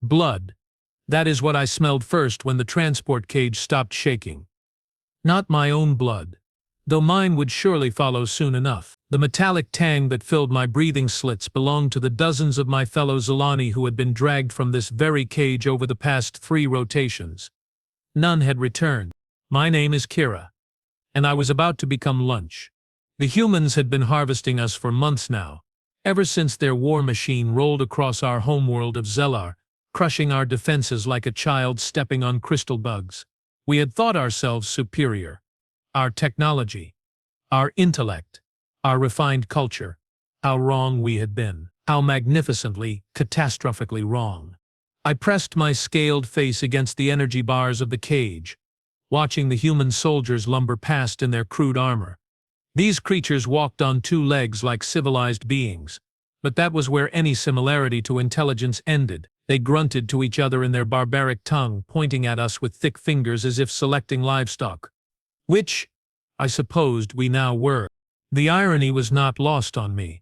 Blood. That is what I smelled first when the transport cage stopped shaking. Not my own blood, though mine would surely follow soon enough. The metallic tang that filled my breathing slits belonged to the dozens of my fellow Zelani who had been dragged from this very cage over the past 3 rotations. None had returned. My name is Kira, and I was about to become lunch. The humans had been harvesting us for months now, ever since their war machine rolled across our homeworld of Zellar, crushing our defenses like a child stepping on crystal bugs. We had thought ourselves superior. Our technology, our intellect, our refined culture. How wrong we had been. How magnificently, catastrophically wrong. I pressed my scaled face against the energy bars of the cage, watching the human soldiers lumber past in their crude armor. These creatures walked on 2 legs like civilized beings, but that was where any similarity to intelligence ended. They grunted to each other in their barbaric tongue, pointing at us with thick fingers as if selecting livestock. Which, I supposed, we now were. The irony was not lost on me.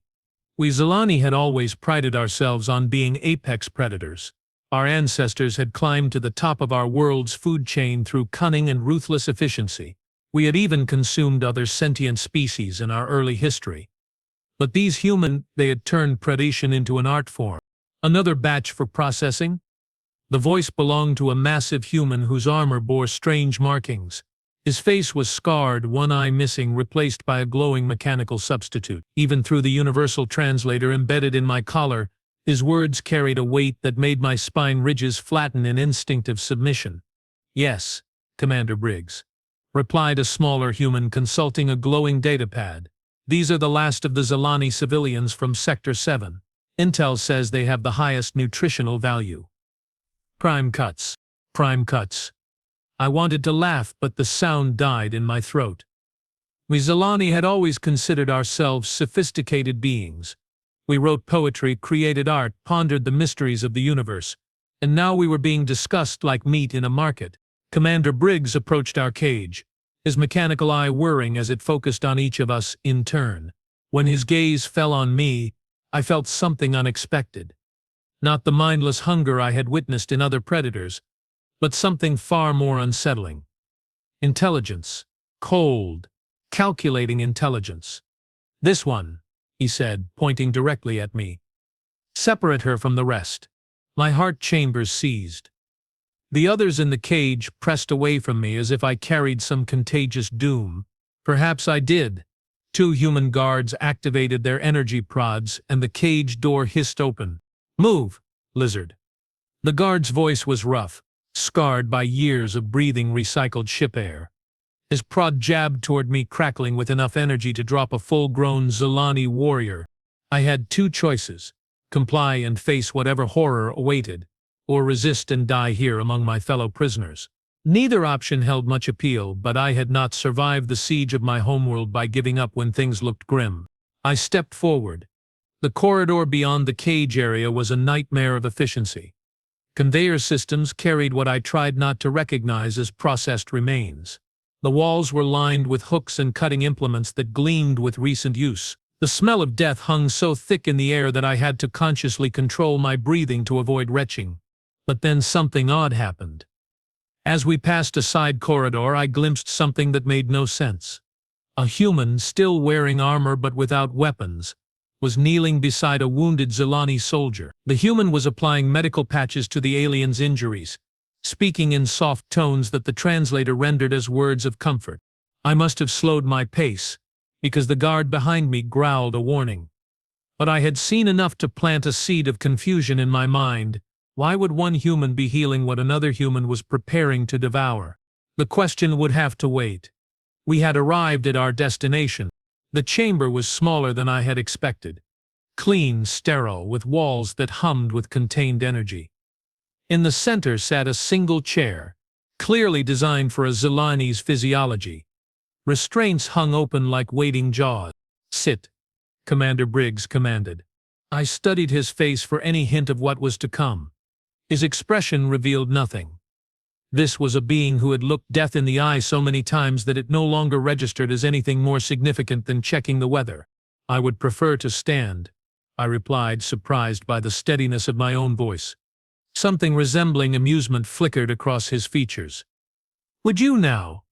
We Zelani had always prided ourselves on being apex predators. Our ancestors had climbed to the top of our world's food chain through cunning and ruthless efficiency. We had even consumed other sentient species in our early history. But these they had turned predation into an art form. Another batch for processing? The voice belonged to a massive human whose armor bore strange markings. His face was scarred, one eye missing, replaced by a glowing mechanical substitute. Even through the universal translator embedded in my collar, his words carried a weight that made my spine ridges flatten in instinctive submission. "Yes, Commander Briggs," replied a smaller human consulting a glowing datapad. "These are the last of the Zelani civilians from Sector 7. Intel says they have the highest nutritional value." Prime cuts. Prime cuts. I wanted to laugh, but the sound died in my throat. We Zelani had always considered ourselves sophisticated beings. We wrote poetry, created art, pondered the mysteries of the universe, and now we were being discussed like meat in a market. Commander Briggs approached our cage, his mechanical eye whirring as it focused on each of us in turn. When his gaze fell on me, I felt something unexpected. Not the mindless hunger I had witnessed in other predators, but something far more unsettling. Intelligence. Cold, calculating intelligence. "This one," he said, pointing directly at me. "Separate her from the rest." My heart chambers seized. The others in the cage pressed away from me as if I carried some contagious doom. Perhaps I did. 2 human guards activated their energy prods and the cage door hissed open. "Move, lizard." The guard's voice was rough, scarred by years of breathing recycled ship air. His prod jabbed toward me, crackling with enough energy to drop a full-grown Zelani warrior. I had 2 choices: comply and face whatever horror awaited, or resist and die here among my fellow prisoners. Neither option held much appeal, but I had not survived the siege of my homeworld by giving up when things looked grim. I stepped forward. The corridor beyond the cage area was a nightmare of efficiency. Conveyor systems carried what I tried not to recognize as processed remains. The walls were lined with hooks and cutting implements that gleamed with recent use. The smell of death hung so thick in the air that I had to consciously control my breathing to avoid retching. But then something odd happened. As we passed a side corridor, I glimpsed something that made no sense. A human, still wearing armor but without weapons, was kneeling beside a wounded Zelani soldier. The human was applying medical patches to the alien's injuries, speaking in soft tones that the translator rendered as words of comfort. I must have slowed my pace, because the guard behind me growled a warning. But I had seen enough to plant a seed of confusion in my mind. Why would one human be healing what another human was preparing to devour? The question would have to wait. We had arrived at our destination. The chamber was smaller than I had expected. Clean, sterile, with walls that hummed with contained energy. In the center sat a single chair, clearly designed for a Zelani's physiology. Restraints hung open like waiting jaws. "Sit," Commander Briggs commanded. I studied his face for any hint of what was to come. His expression revealed nothing. This was a being who had looked death in the eye so many times that it no longer registered as anything more significant than checking the weather. "I would prefer to stand," I replied, surprised by the steadiness of my own voice. Something resembling amusement flickered across his features. Would you now?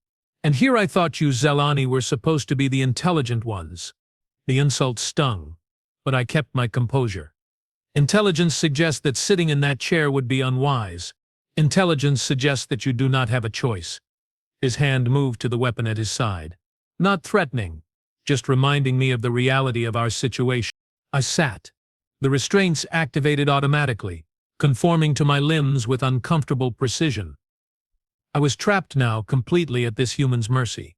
And here I thought you Zelani were supposed to be the intelligent ones. The insult stung, but I kept my composure. Intelligence suggests that sitting in that chair would be unwise. Intelligence suggests that you do not have a choice. His hand moved to the weapon at his side. Not threatening, just reminding me of the reality of our situation. I sat. The restraints activated automatically, conforming to my limbs with uncomfortable precision. I was trapped now completely at this human's mercy.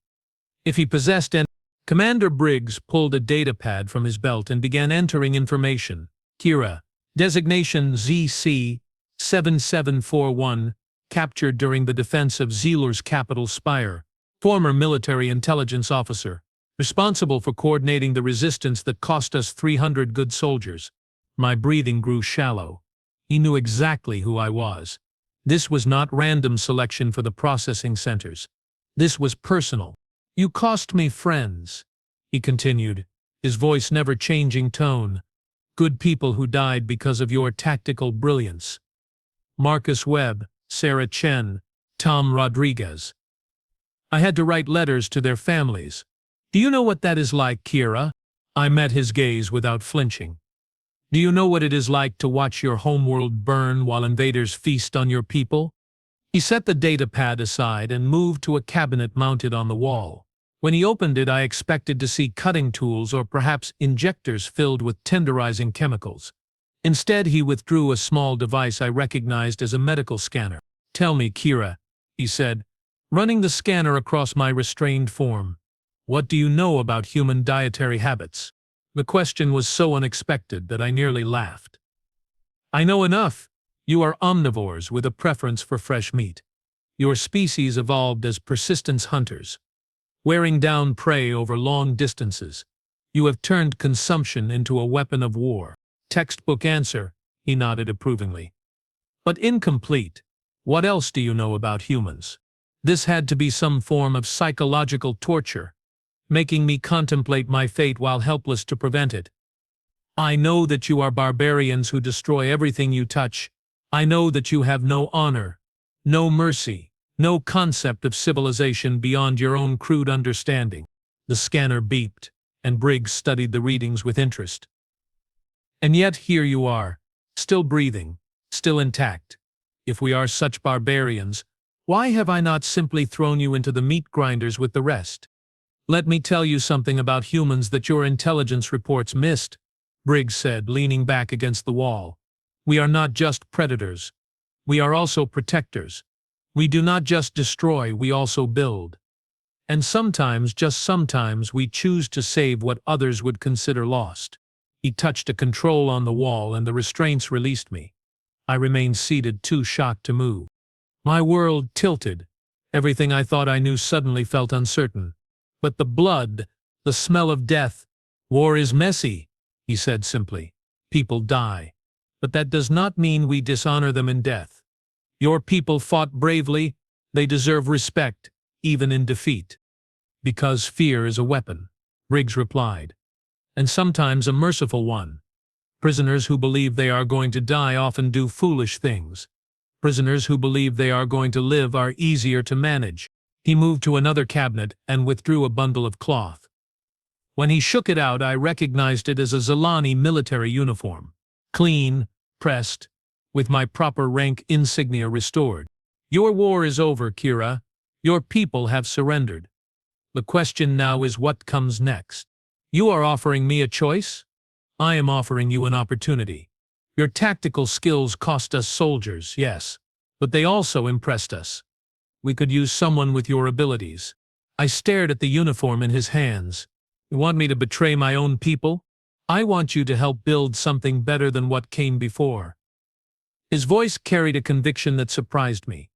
If he possessed any— Commander Briggs pulled a datapad from his belt and began entering information. Kira, designation ZC-7741, captured during the defense of Zealor's capital Spire. Former military intelligence officer, responsible for coordinating the resistance that cost us 300 good soldiers. My breathing grew shallow. He knew exactly who I was. This was not random selection for the processing centers. This was personal. You cost me friends, he continued, his voice never changing tone. Good people who died because of your tactical brilliance. Marcus Webb, Sarah Chen, Tom Rodriguez. I had to write letters to their families. Do you know what that is like, Kira? I met his gaze without flinching. Do you know what it is like to watch your homeworld burn while invaders feast on your people? He set the datapad aside and moved to a cabinet mounted on the wall. When he opened it, I expected to see cutting tools or perhaps injectors filled with tenderizing chemicals. Instead, he withdrew a small device I recognized as a medical scanner. Tell me, Kira, he said, running the scanner across my restrained form. What do you know about human dietary habits? The question was so unexpected that I nearly laughed. I know enough. You are omnivores with a preference for fresh meat. Your species evolved as persistence hunters, wearing down prey over long distances. You have turned consumption into a weapon of war. Textbook answer, he nodded approvingly. But incomplete. What else do you know about humans? This had to be some form of psychological torture, making me contemplate my fate while helpless to prevent it. I know that you are barbarians who destroy everything you touch. I know that you have no honor, no mercy, no concept of civilization beyond your own crude understanding. The scanner beeped, and Briggs studied the readings with interest. And yet here you are, still breathing, still intact. If we are such barbarians, why have I not simply thrown you into the meat grinders with the rest? Let me tell you something about humans that your intelligence reports missed, Briggs said, leaning back against the wall. We are not just predators. We are also protectors. We do not just destroy, we also build. And sometimes, just sometimes, we choose to save what others would consider lost. He touched a control on the wall and the restraints released me. I remained seated, too shocked to move. My world tilted. Everything I thought I knew suddenly felt uncertain. But the blood, the smell of death. War is messy, he said simply. People die. But that does not mean we dishonor them in death. Your people fought bravely. They deserve respect, even in defeat. Because fear is a weapon, Briggs replied. And sometimes a merciful one. Prisoners who believe they are going to die often do foolish things. Prisoners who believe they are going to live are easier to manage. He moved to another cabinet and withdrew a bundle of cloth. When he shook it out, I recognized it as a Zelani military uniform. Clean, pressed, with my proper rank insignia restored. Your war is over, Kira. Your people have surrendered. The question now is what comes next. You are offering me a choice? I am offering you an opportunity. Your tactical skills cost us soldiers, yes, but they also impressed us. We could use someone with your abilities. I stared at the uniform in his hands. You want me to betray my own people? I want you to help build something better than what came before. His voice carried a conviction that surprised me.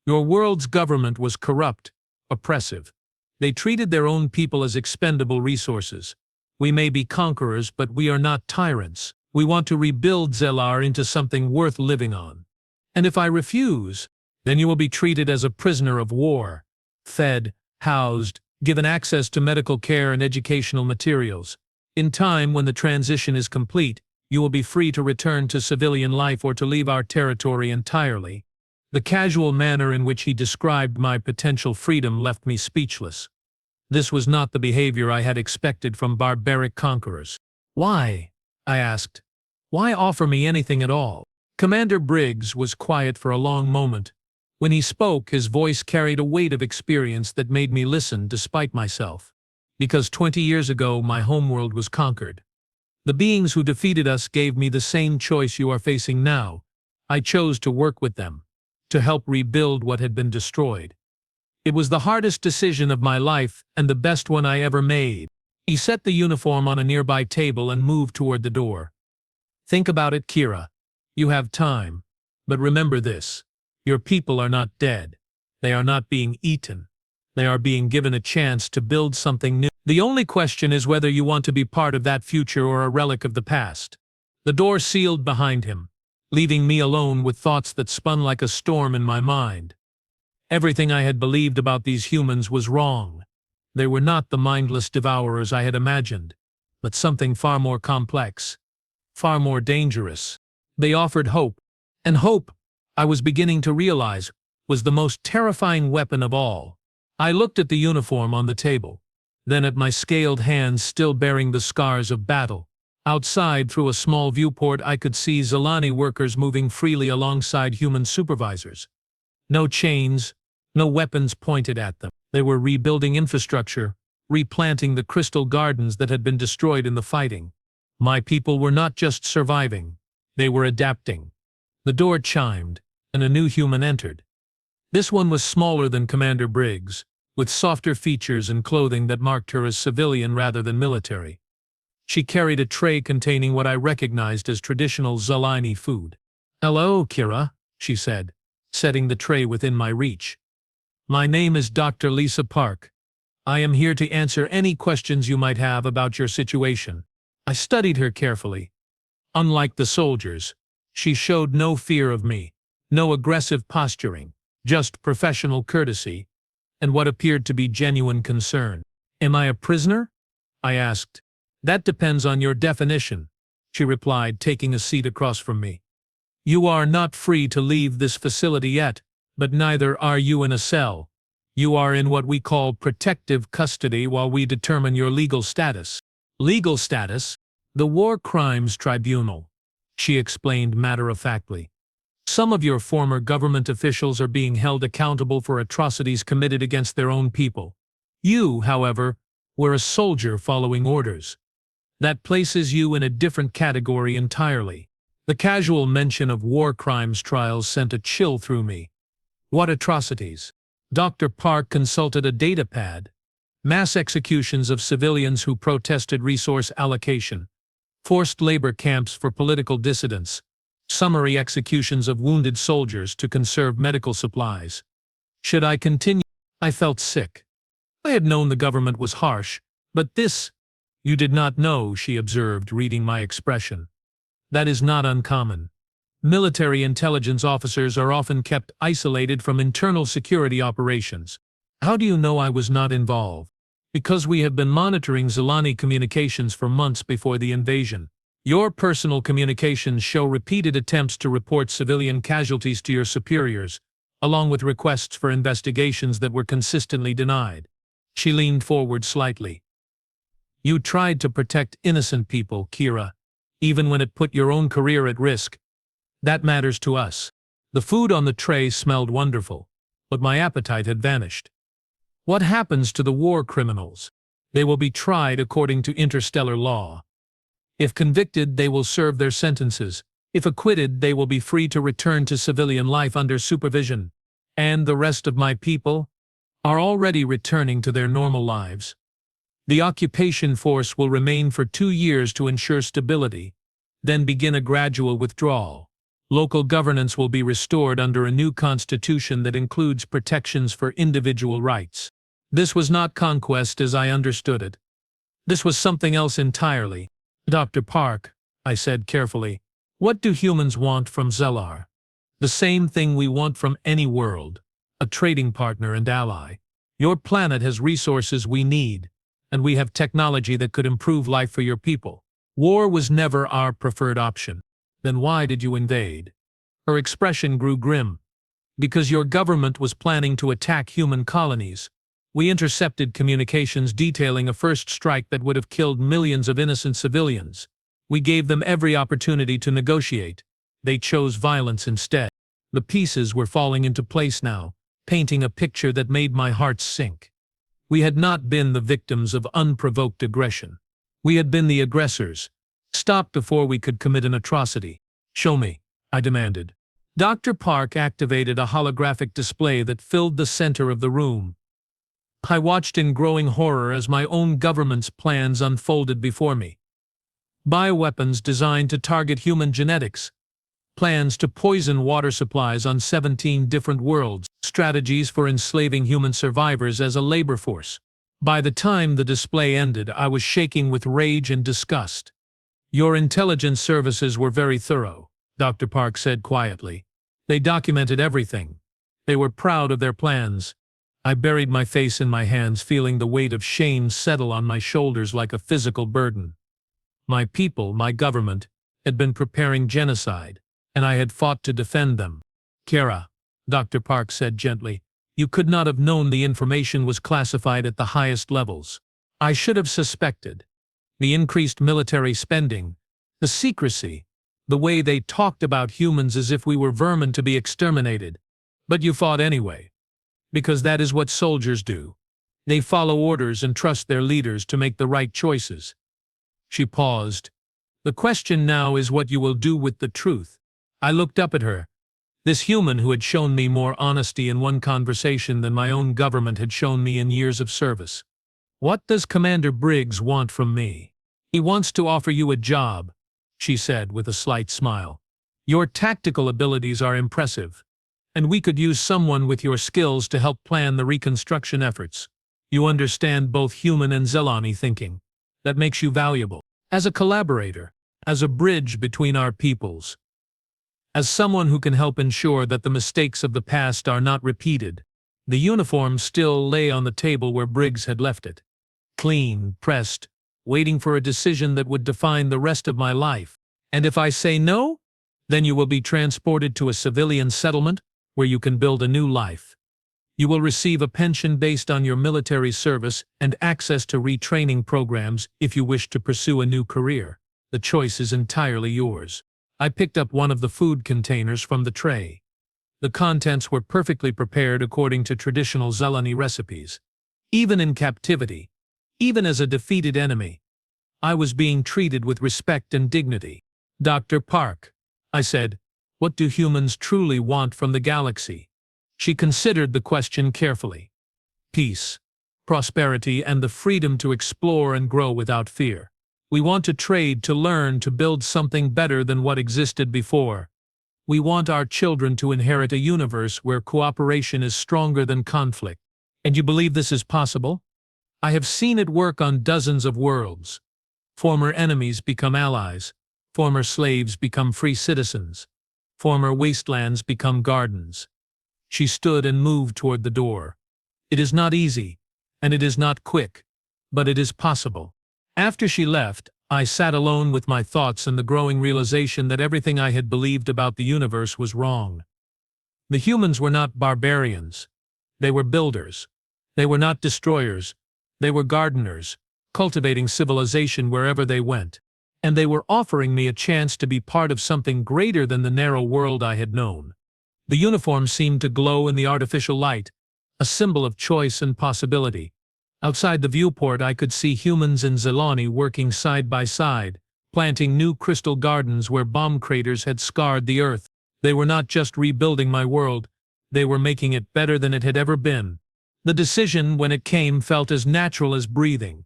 Your world's government was corrupt, oppressive. They treated their own people as expendable resources. We may be conquerors, but we are not tyrants. We want to rebuild Zelar into something worth living on. And if I refuse, then you will be treated as a prisoner of war, fed, housed, given access to medical care and educational materials. In time, when the transition is complete, You will be free to return to civilian life or to leave our territory entirely. The casual manner in which he described my potential freedom left me speechless. This was not the behavior I had expected from barbaric conquerors. Why? I asked. Why offer me anything at all? Commander Briggs was quiet for a long moment. When he spoke, his voice carried a weight of experience that made me listen despite myself. Because 20 years ago my homeworld was conquered. The beings who defeated us gave me the same choice you are facing now. I chose to work with them, to help rebuild what had been destroyed. It was the hardest decision of my life and the best one I ever made. He set the uniform on a nearby table and moved toward the door. Think about it, Kira. You have time. But remember this. Your people are not dead. They are not being eaten. They are being given a chance to build something new. The only question is whether you want to be part of that future or a relic of the past. The door sealed behind him, leaving me alone with thoughts that spun like a storm in my mind. Everything I had believed about these humans was wrong. They were not the mindless devourers I had imagined, but something far more complex, far more dangerous. They offered hope, and hope, I was beginning to realize, was the most terrifying weapon of all. I looked at the uniform on the table, then at my scaled hands still bearing the scars of battle. Outside, through a small viewport, I could see Zelani workers moving freely alongside human supervisors. No chains, no weapons pointed at them. They were rebuilding infrastructure, replanting the crystal gardens that had been destroyed in the fighting. My people were not just surviving, they were adapting. The door chimed, and a new human entered. This one was smaller than Commander Briggs, with softer features and clothing that marked her as civilian rather than military. She carried a tray containing what I recognized as traditional Zelani food. "Hello, Kira," she said, setting the tray within my reach. "My name is Dr. Lisa Park. I am here to answer any questions you might have about your situation." I studied her carefully. Unlike the soldiers, she showed no fear of me, no aggressive posturing, just professional courtesy, and what appeared to be genuine concern. "Am I a prisoner?" I asked. "That depends on your definition," she replied, taking a seat across from me. "You are not free to leave this facility yet, but neither are you in a cell. You are in what we call protective custody while we determine your legal status." "Legal status? The War Crimes Tribunal," she explained matter-of-factly. "Some of your former government officials are being held accountable for atrocities committed against their own people. You, however, were a soldier following orders. That places you in a different category entirely." The casual mention of war crimes trials sent a chill through me. What atrocities? Dr. Park consulted a data pad. Mass executions of civilians who protested resource allocation. Forced labor camps for political dissidents. Summary executions of wounded soldiers to conserve medical supplies. Should I continue? I felt sick. I had known the government was harsh, but this— "You did not know," she observed, reading my expression. "That is not uncommon. Military intelligence officers are often kept isolated from internal security operations." "How do you know I was not involved?" "Because we have been monitoring Zelani communications for months before the invasion. Your personal communications show repeated attempts to report civilian casualties to your superiors, along with requests for investigations that were consistently denied." She leaned forward slightly. "You tried to protect innocent people, Kira, even when it put your own career at risk. That matters to us." The food on the tray smelled wonderful, but my appetite had vanished. "What happens to the war criminals?" "They will be tried according to interstellar law. If convicted, they will serve their sentences. If acquitted, they will be free to return to civilian life under supervision. And the rest of my people are already returning to their normal lives. The occupation force will remain for 2 years to ensure stability, then begin a gradual withdrawal. Local governance will be restored under a new constitution that includes protections for individual rights." This was not conquest as I understood it. This was something else entirely. "Dr. Park," I said carefully, "what do humans want from Zellar?" "The same thing we want from any world, a trading partner and ally. Your planet has resources we need, and we have technology that could improve life for your people. War was never our preferred option. Then why did you invade? Her expression grew grim. Because your government was planning to attack human colonies. We intercepted communications detailing a first strike that would have killed millions of innocent civilians. We gave them every opportunity to negotiate. They chose violence instead. The pieces were falling into place now, painting a picture that made my heart sink. We had not been the victims of unprovoked aggression. We had been the aggressors, stopped before we could commit an atrocity. Show me, I demanded. Dr. Park activated a holographic display that filled the center of the room. I watched in growing horror as my own government's plans unfolded before me. Bioweapons designed to target human genetics. Plans to poison water supplies on 17 different worlds. Strategies for enslaving human survivors as a labor force. By the time the display ended, I was shaking with rage and disgust. Your intelligence services were very thorough, Dr. Park said quietly. They documented everything. They were proud of their plans. I buried my face in my hands, feeling the weight of shame settle on my shoulders like a physical burden. My people, my government, had been preparing genocide, and I had fought to defend them. Kara, Dr. Park said gently, you could not have known the information was classified at the highest levels. I should have suspected. The increased military spending, the secrecy, the way they talked about humans as if we were vermin to be exterminated. But you fought anyway. Because that is what soldiers do. They follow orders and trust their leaders to make the right choices. She paused. The question now is what you will do with the truth. I looked up at her. This human who had shown me more honesty in one conversation than my own government had shown me in years of service. What does Commander Briggs want from me? He wants to offer you a job, she said with a slight smile. Your tactical abilities are impressive, and we could use someone with your skills to help plan the reconstruction efforts. You understand both human and Zelani thinking. That makes you valuable. As a collaborator, as a bridge between our peoples. As someone who can help ensure that the mistakes of the past are not repeated. The uniform still lay on the table where Briggs had left it. Clean, pressed, waiting for a decision that would define the rest of my life. And if I say no, then you will be transported to a civilian settlement where you can build a new life. You will receive a pension based on your military service and access to retraining programs if you wish to pursue a new career. The choice is entirely yours. I picked up one of the food containers from the tray. The contents were perfectly prepared according to traditional Zelani recipes. Even in captivity, even as a defeated enemy, I was being treated with respect and dignity. Dr. Park, I said, what do humans truly want from the galaxy? She considered the question carefully. Peace, prosperity, and the freedom to explore and grow without fear. We want to trade, to learn, to build something better than what existed before. We want our children to inherit a universe where cooperation is stronger than conflict. And you believe this is possible? I have seen it work on dozens of worlds. Former enemies become allies. Former slaves become free citizens. Former wastelands become gardens. She stood and moved toward the door. It is not easy, and it is not quick, but it is possible. After she left, I sat alone with my thoughts and the growing realization that everything I had believed about the universe was wrong. The humans were not barbarians. They were builders. They were not destroyers. They were gardeners, cultivating civilization wherever they went. And they were offering me a chance to be part of something greater than the narrow world I had known. The uniform seemed to glow in the artificial light, a symbol of choice and possibility. Outside the viewport, I could see humans and Zelani working side by side, planting new crystal gardens where bomb craters had scarred the earth. They were not just rebuilding my world, they were making it better than it had ever been. The decision, when it came, felt as natural as breathing.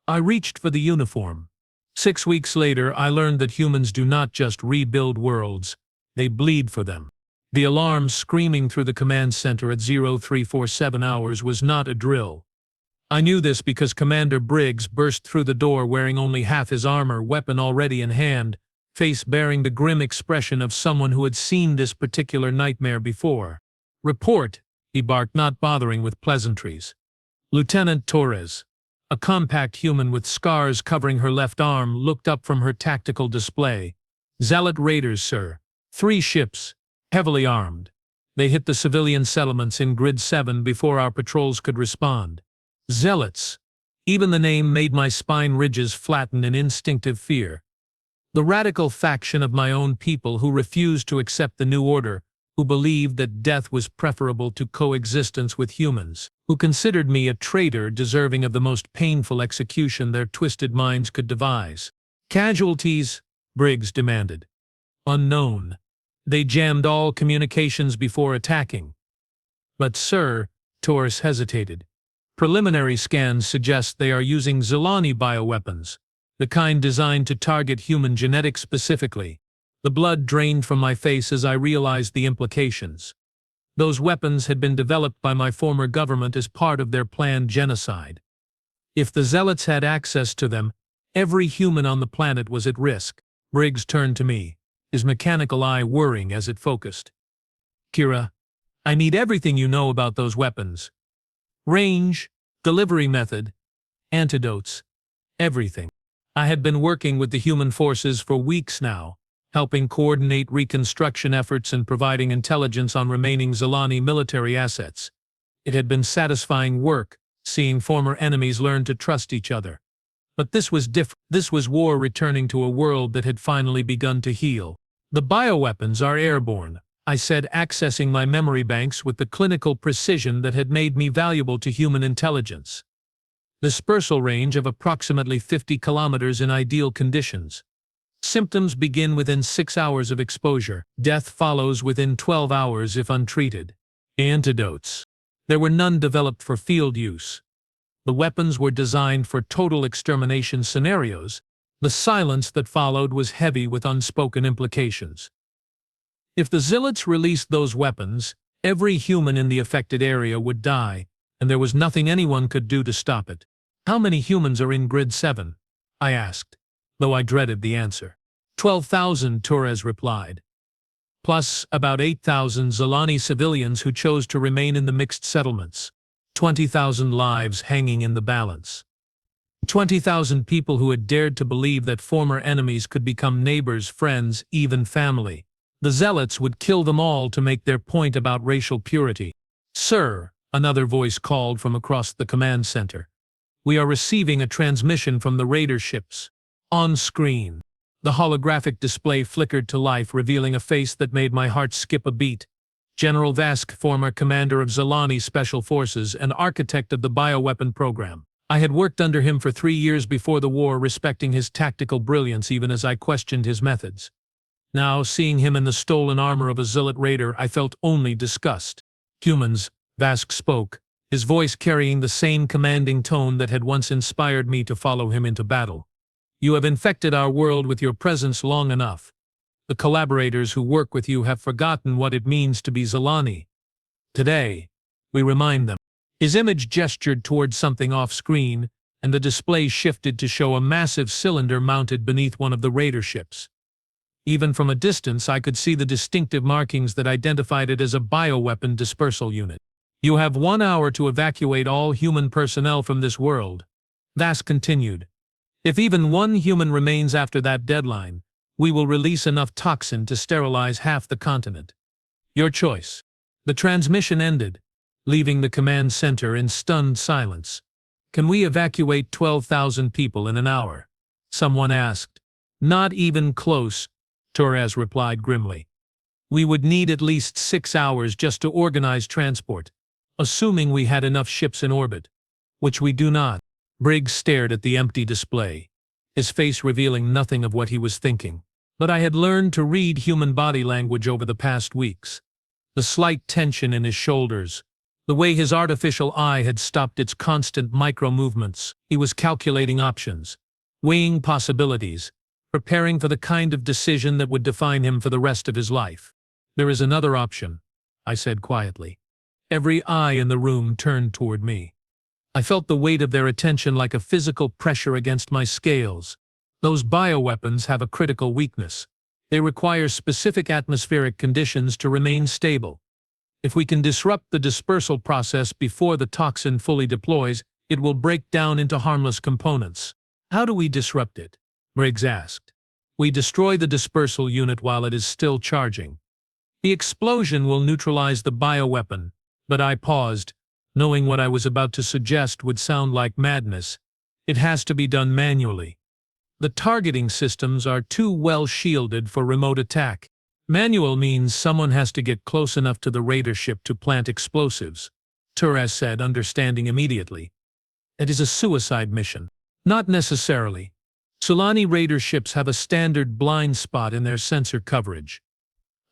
I reached for the uniform. 6 weeks later, I learned that humans do not just rebuild worlds, they bleed for them. The alarm screaming through the command center at 0347 hours was not a drill. I knew this because Commander Briggs burst through the door wearing only half his armor, weapon already in hand, face bearing the grim expression of someone who had seen this particular nightmare before. "Report," he barked, not bothering with pleasantries. "Lieutenant Torres, A compact human with scars covering her left arm looked up from her tactical display. "Zealot raiders, sir. 3 ships, heavily armed. They hit the civilian settlements in Grid 7 before our patrols could respond." Zealots. Even the name made my spine ridges flatten in instinctive fear. The radical faction of my own people who refused to accept the new order, who believed that death was preferable to coexistence with humans, who considered me a traitor deserving of the most painful execution their twisted minds could devise. "Casualties?" Briggs demanded. "Unknown. They jammed all communications before attacking." "But sir," Taurus hesitated, "preliminary scans suggest they are using Zelani bioweapons, the kind designed to target human genetics specifically." The blood drained from my face as I realized the implications. Those weapons had been developed by my former government as part of their planned genocide. If the Zealots had access to them, every human on the planet was at risk. Briggs turned to me, his mechanical eye whirring as it focused. "Kira, I need everything you know about those weapons. Range, delivery method, antidotes, everything." I had been working with the human forces for weeks now, helping coordinate reconstruction efforts and providing intelligence on remaining Zelani military assets. It had been satisfying work, seeing former enemies learn to trust each other. But this was different. This was war returning to a world that had finally begun to heal. "The bioweapons are airborne," I said, accessing my memory banks with the clinical precision that had made me valuable to human intelligence. "Dispersal range of approximately 50 kilometers in ideal conditions. Symptoms begin within 6 hours of exposure. Death follows within 12 hours if untreated." Antidotes. There were none developed for field use. The weapons were designed for total extermination scenarios. The silence that followed was heavy with unspoken implications. If the Zealots released those weapons, every human in the affected area would die, and there was nothing anyone could do to stop it. "How many humans are in Grid 7? I asked, though I dreaded the answer. 12,000, Torres replied. Plus about 8,000 Zelani civilians who chose to remain in the mixed settlements. 20,000 lives hanging in the balance. 20,000 people who had dared to believe that former enemies could become neighbors, friends, even family. The Zealots would kill them all to make their point about racial purity. "Sir," another voice called from across the command center. "We are receiving a transmission from the raider ships." On screen, the holographic display flickered to life, revealing a face that made my heart skip a beat. General Vask, former commander of Zelani Special Forces and architect of the bioweapon program. I had worked under him for 3 years before the war, respecting his tactical brilliance even as I questioned his methods. Now, seeing him in the stolen armor of a zealot raider, I felt only disgust. "Humans," Vask spoke, his voice carrying the same commanding tone that had once inspired me to follow him into battle. "You have infected our world with your presence long enough. The collaborators who work with you have forgotten what it means to be Zelani. Today, we remind them." His image gestured towards something off-screen, and the display shifted to show a massive cylinder mounted beneath one of the raider ships. Even from a distance, I could see the distinctive markings that identified it as a bioweapon dispersal unit. "You have 1 hour to evacuate all human personnel from this world," Vask continued. "If even one human remains after that deadline, we will release enough toxin to sterilize half the continent. Your choice." The transmission ended, leaving the command center in stunned silence. "Can we evacuate 12,000 people in an hour?" someone asked. "Not even close," Torres replied grimly. "We would need at least 6 hours just to organize transport, assuming we had enough ships in orbit, which we do not." Briggs stared at the empty display, his face revealing nothing of what he was thinking. But I had learned to read human body language over the past weeks. The slight tension in his shoulders, the way his artificial eye had stopped its constant micro-movements. He was calculating options, weighing possibilities, preparing for the kind of decision that would define him for the rest of his life. "There is another option," I said quietly. Every eye in the room turned toward me. I felt the weight of their attention like a physical pressure against my scales. "Those bioweapons have a critical weakness. They require specific atmospheric conditions to remain stable. If we can disrupt the dispersal process before the toxin fully deploys, It will break down into harmless components. How do we disrupt it? Briggs asked. We destroy the dispersal unit while it is still charging. The explosion will neutralize the bioweapon, but I paused, knowing what I was about to suggest would sound like madness. It has to be done manually. The targeting systems are too well shielded for remote attack. Manual means someone has to get close enough to the raider ship to plant explosives, Torres said, understanding immediately. It is a suicide mission. Not necessarily. Sulani raider ships have a standard blind spot in their sensor coverage.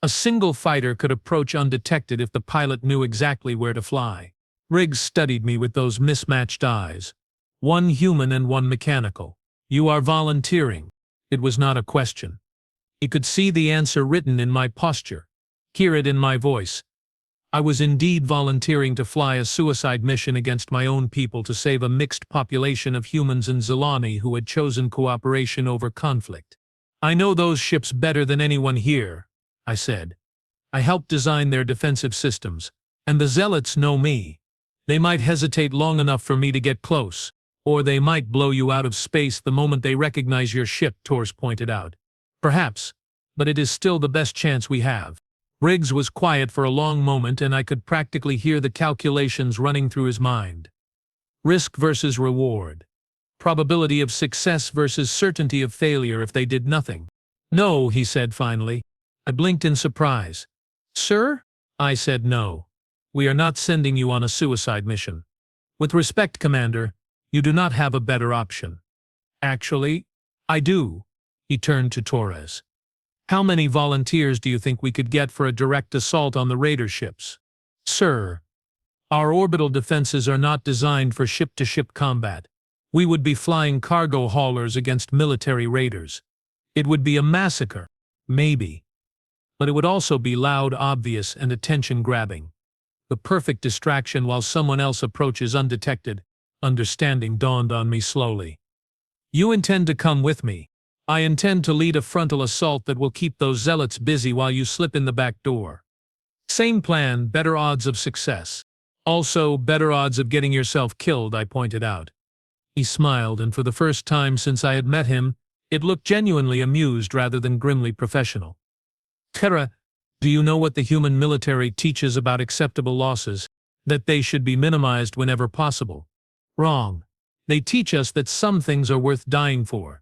A single fighter could approach undetected if the pilot knew exactly where to fly. Briggs studied me with those mismatched eyes. One human and one mechanical. You are volunteering. It was not a question. He could see the answer written in my posture, hear it in my voice. I was indeed volunteering to fly a suicide mission against my own people to save a mixed population of humans and Zelani who had chosen cooperation over conflict. I know those ships better than anyone here, I said. I helped design their defensive systems, and the zealots know me. They might hesitate long enough for me to get close, or they might blow you out of space the moment they recognize your ship, Torres pointed out. Perhaps, but it is still the best chance we have. Briggs was quiet for a long moment, and I could practically hear the calculations running through his mind. Risk versus reward. Probability of success versus certainty of failure if they did nothing. No, he said finally. I blinked in surprise. Sir? I said no. We are not sending you on a suicide mission. With respect, Commander, you do not have a better option. Actually, I do. He turned to Torres. How many volunteers do you think we could get for a direct assault on the raider ships? Sir, our orbital defenses are not designed for ship-to-ship combat. We would be flying cargo haulers against military raiders. It would be a massacre. Maybe. But it would also be loud, obvious, and attention-grabbing. The perfect distraction while someone else approaches undetected. Understanding dawned on me slowly. You intend to come with me. I intend to lead a frontal assault that will keep those zealots busy while you slip in the back door. Same plan, better odds of success. Also, better odds of getting yourself killed, I pointed out. He smiled, and for the first time since I had met him, it looked genuinely amused rather than grimly professional. Terra, do you know what the human military teaches about acceptable losses? That they should be minimized whenever possible. Wrong. They teach us that some things are worth dying for.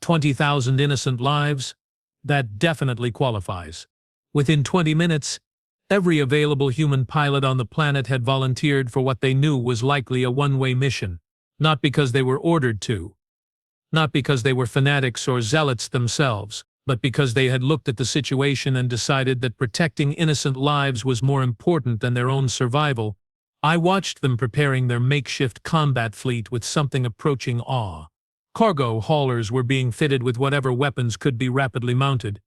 20,000 innocent lives? That definitely qualifies. Within 20 minutes, every available human pilot on the planet had volunteered for what they knew was likely a one-way mission, not because they were ordered to, not because they were fanatics or zealots themselves, but because they had looked at the situation and decided that protecting innocent lives was more important than their own survival. I watched them preparing their makeshift combat fleet with something approaching awe. Cargo haulers were being fitted with whatever weapons could be rapidly mounted.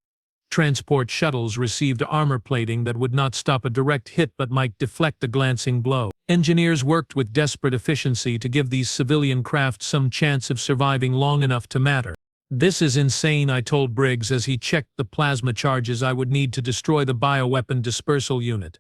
Transport shuttles received armor plating that would not stop a direct hit but might deflect a glancing blow. Engineers worked with desperate efficiency to give these civilian craft some chance of surviving long enough to matter. This is insane, I told Briggs as he checked the plasma charges I would need to destroy the bioweapon dispersal unit.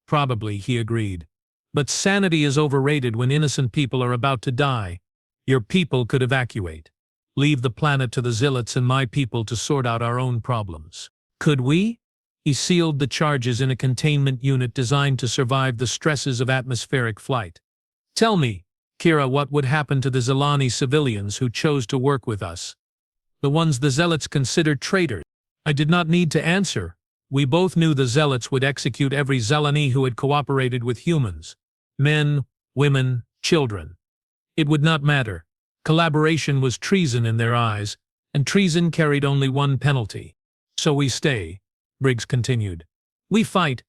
Probably, he agreed. But sanity is overrated when innocent people are about to die. Your people could evacuate. Leave the planet to the zealots and my people to sort out our own problems. Could we? He sealed the charges in a containment unit designed to survive the stresses of atmospheric flight. Tell me, Kira, what would happen to the Zelani civilians who chose to work with us? The ones the zealots considered traitors. I did not need to answer. We both knew the zealots would execute every Zelani who had cooperated with humans. Men, women, children. It would not matter. Collaboration was treason in their eyes, and treason carried only one penalty. So we stay, Briggs continued. We fight,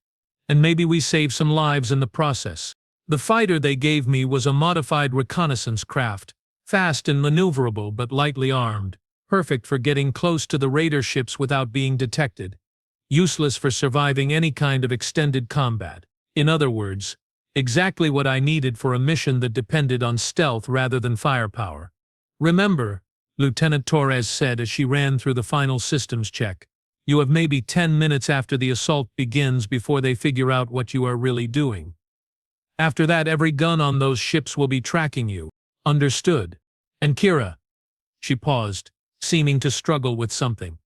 and maybe we save some lives in the process. The fighter they gave me was a modified reconnaissance craft, fast and maneuverable but lightly armed, perfect for getting close to the raider ships without being detected, useless for surviving any kind of extended combat. In other words, exactly what I needed for a mission that depended on stealth rather than firepower. Remember, Lieutenant Torres said as she ran through the final systems check, you have maybe 10 minutes after the assault begins before they figure out what you are really doing. After that, every gun on those ships will be tracking you. Understood. And Kira. She paused, seeming to struggle with something.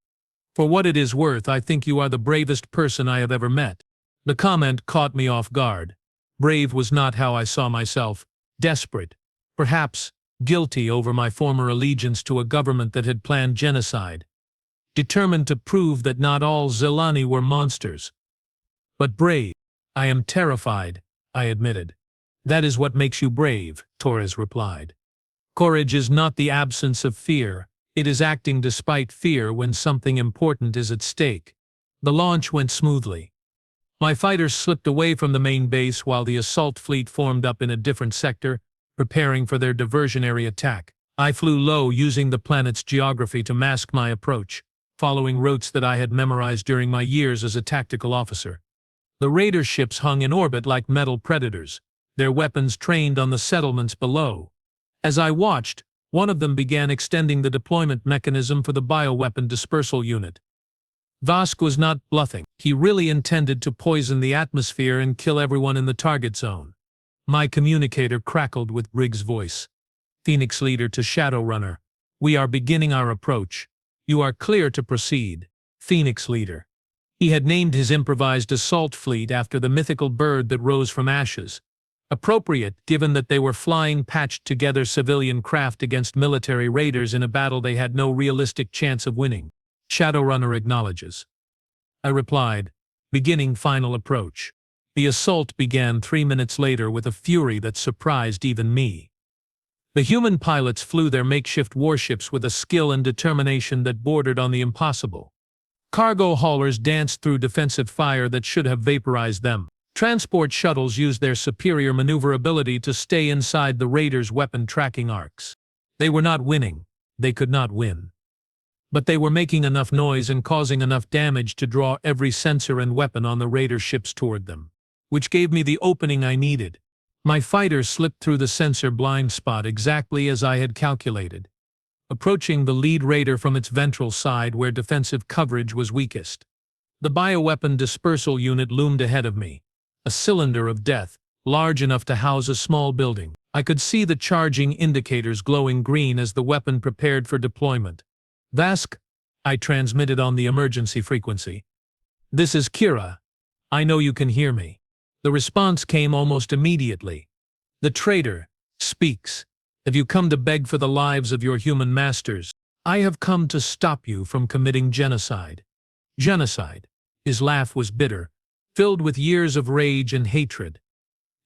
For what it is worth, I think you are the bravest person I have ever met. The comment caught me off guard. Brave was not how I saw myself. Desperate. Perhaps guilty over my former allegiance to a government that had planned genocide. Determined to prove that not all Zelani were monsters. But brave. I am terrified, I admitted. That is what makes you brave, Torres replied. Courage is not the absence of fear. It is acting despite fear when something important is at stake. The launch went smoothly. My fighters slipped away from the main base while the assault fleet formed up in a different sector, preparing for their diversionary attack. I flew low, using the planet's geography to mask my approach, following routes that I had memorized during my years as a tactical officer. The raider ships hung in orbit like metal predators, their weapons trained on the settlements below. As I watched, one of them began extending the deployment mechanism for the bioweapon dispersal unit. Vask was not bluffing. He really intended to poison the atmosphere and kill everyone in the target zone. My communicator crackled with Briggs' voice. Phoenix Leader to Shadowrunner. We are beginning our approach. You are clear to proceed. Phoenix Leader. He had named his improvised assault fleet after the mythical bird that rose from ashes. Appropriate, given that they were flying patched-together civilian craft against military raiders in a battle they had no realistic chance of winning. Shadowrunner acknowledges. I replied, beginning final approach. The assault began 3 minutes later with a fury that surprised even me. The human pilots flew their makeshift warships with a skill and determination that bordered on the impossible. Cargo haulers danced through defensive fire that should have vaporized them. Transport shuttles used their superior maneuverability to stay inside the raiders' weapon tracking arcs. They were not winning. They could not win. But they were making enough noise and causing enough damage to draw every sensor and weapon on the raider ships toward them, which gave me the opening I needed. My fighter slipped through the sensor blind spot exactly as I had calculated, approaching the lead raider from its ventral side where defensive coverage was weakest. The bioweapon dispersal unit loomed ahead of me. A cylinder of death, large enough to house a small building. I could see the charging indicators glowing green as the weapon prepared for deployment. Vask, I transmitted on the emergency frequency. This is Kira. I know you can hear me. The response came almost immediately. The traitor speaks. Have you come to beg for the lives of your human masters? I have come to stop you from committing genocide. Genocide. His laugh was bitter, filled with years of rage and hatred.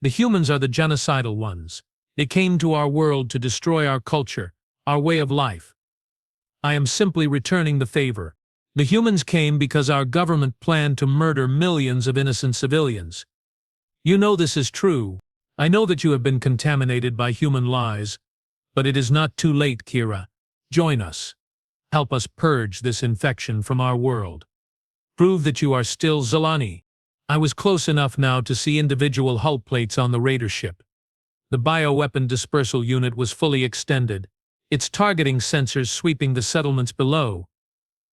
The humans are the genocidal ones. They came to our world to destroy our culture, our way of life. I am simply returning the favor. The humans came because our government planned to murder millions of innocent civilians. You know this is true. I know that you have been contaminated by human lies. But it is not too late, Kira. Join us. Help us purge this infection from our world. Prove that you are still Zelani. I was close enough now to see individual hull plates on the raider ship. The bioweapon dispersal unit was fully extended, its targeting sensors sweeping the settlements below.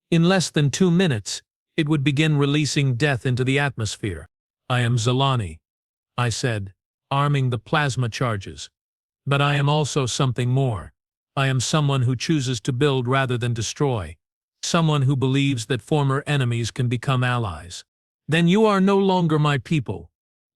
In less than 2 minutes, it would begin releasing death into the atmosphere. I am Zelani, I said, arming the plasma charges. But I am also something more. I am someone who chooses to build rather than destroy. Someone who believes that former enemies can become allies. Then you are no longer my people.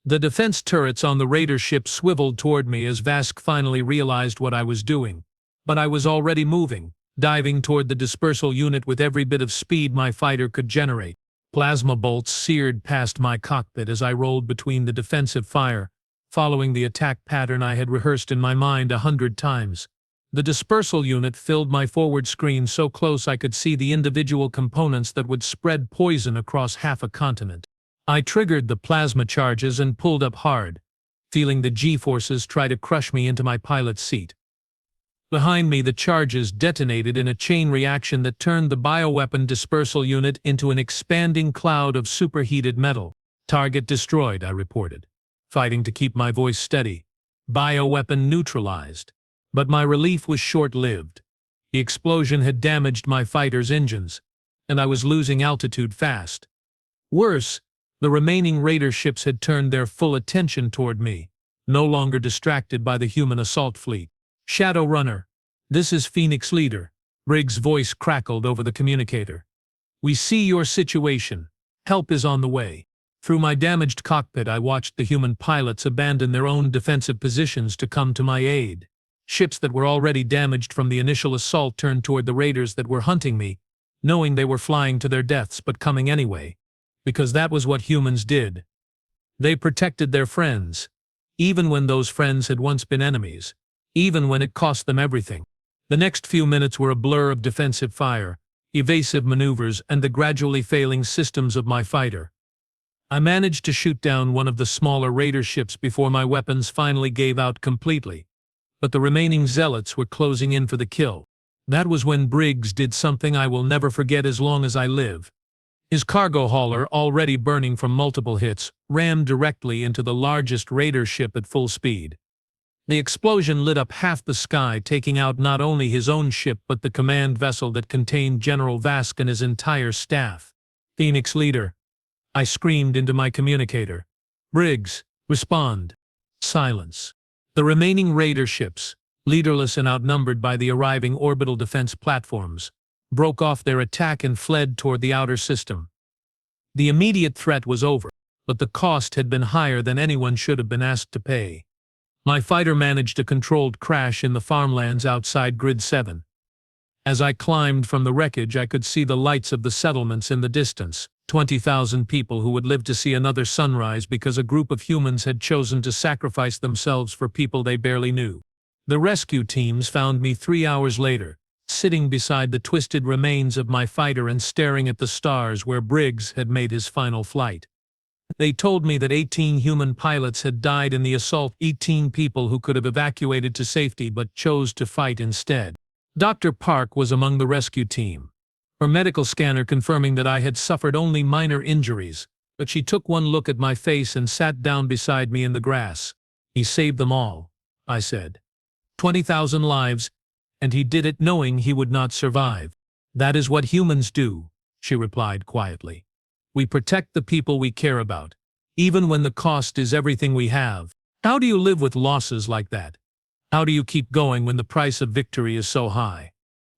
The defense turrets on the raider ship swiveled toward me as Vask finally realized what I was doing. But I was already moving, diving toward the dispersal unit with every bit of speed my fighter could generate. Plasma bolts seared past my cockpit as I rolled between the defensive fire, following the attack pattern I had rehearsed in my mind 100 times. The dispersal unit filled my forward screen so close I could see the individual components that would spread poison across half a continent. I triggered the plasma charges and pulled up hard, feeling the G-forces try to crush me into my pilot's seat. Behind me, the charges detonated in a chain reaction that turned the bioweapon dispersal unit into an expanding cloud of superheated metal. Target destroyed, I reported, fighting to keep my voice steady. Bioweapon neutralized. But my relief was short-lived. The explosion had damaged my fighter's engines, and I was losing altitude fast. Worse, the remaining raider ships had turned their full attention toward me. no longer distracted by the human assault fleet. Shadow Runner, this is Phoenix Leader. Briggs' voice crackled over the communicator. We see your situation. Help is on the way. Through my damaged cockpit, I watched the human pilots abandon their own defensive positions to come to my aid. Ships that were already damaged from the initial assault turned toward the raiders that were hunting me, knowing they were flying to their deaths but coming anyway, because that was what humans did. They protected their friends, even when those friends had once been enemies, even when it cost them everything. The next few minutes were a blur of defensive fire, evasive maneuvers, and the gradually failing systems of my fighter. I managed to shoot down one of the smaller raider ships before my weapons finally gave out completely, but the remaining zealots were closing in for the kill. That was when Briggs did something I will never forget as long as I live. His cargo hauler, already burning from multiple hits, rammed directly into the largest raider ship at full speed. The explosion lit up half the sky, taking out not only his own ship but the command vessel that contained General Vask and his entire staff. Phoenix Leader, I screamed into my communicator. Briggs, respond. Silence. The remaining raider ships, leaderless and outnumbered by the arriving orbital defense platforms, broke off their attack and fled toward the outer system. The immediate threat was over, but the cost had been higher than anyone should have been asked to pay. My fighter managed a controlled crash in the farmlands outside Grid 7. As I climbed from the wreckage, I could see the lights of the settlements in the distance. 20,000 people who would live to see another sunrise because a group of humans had chosen to sacrifice themselves for people they barely knew. The rescue teams found me 3 hours later, sitting beside the twisted remains of my fighter and staring at the stars where Briggs had made his final flight. They told me that 18 human pilots had died in the assault, 18 people who could have evacuated to safety but chose to fight instead. Dr. Park was among the rescue team, her medical scanner confirming that I had suffered only minor injuries, but she took one look at my face and sat down beside me in the grass. He saved them all, I said. 20,000 lives, and he did it knowing he would not survive. That is what humans do, she replied quietly. We protect the people we care about, even when the cost is everything we have. How do you live with losses like that? How do you keep going when the price of victory is so high?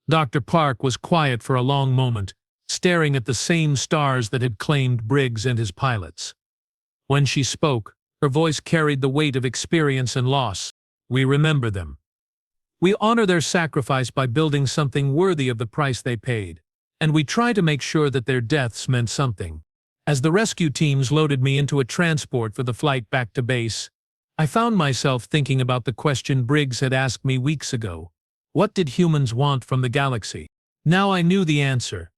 Dr. Park was quiet for a long moment, staring at the same stars that had claimed Briggs and his pilots. When she spoke, her voice carried the weight of experience and loss. We remember them. We honor their sacrifice by building something worthy of the price they paid, and we try to make sure that their deaths meant something. As the rescue teams loaded me into a transport for the flight back to base, I found myself thinking about the question Briggs had asked me weeks ago. What did humans want from the galaxy? Now I knew the answer.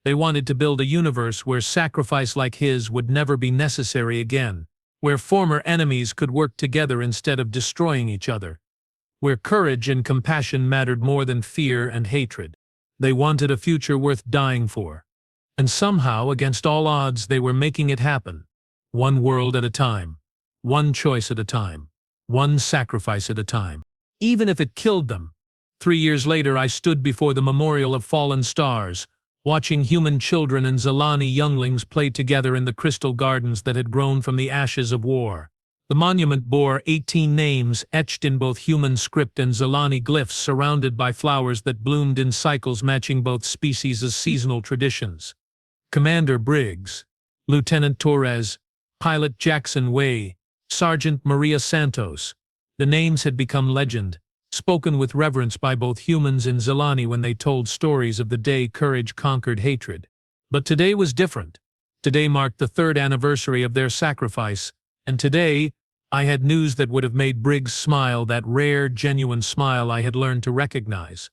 They wanted to build a universe where sacrifice like his would never be necessary again, where former enemies could work together instead of destroying each other, where courage and compassion mattered more than fear and hatred. They wanted a future worth dying for. And somehow, against all odds, they were making it happen. One world at a time. One choice at a time. One sacrifice at a time. Even if it killed them. 3 years later, I stood before the Memorial of Fallen Stars, watching human children and Zilani younglings play together in the crystal gardens that had grown from the ashes of war. The monument bore 18 names etched in both human script and Zilani glyphs, surrounded by flowers that bloomed in cycles matching both species' seasonal traditions. Commander Briggs, Lieutenant Torres, Pilot Jackson Way, Sergeant Maria Santos. The names had become legend, spoken with reverence by both humans and Zilani when they told stories of the day courage conquered hatred. But today was different. Today marked the 3rd anniversary of their sacrifice, and today I had news that would have made Briggs smile, that rare, genuine smile I had learned to recognize.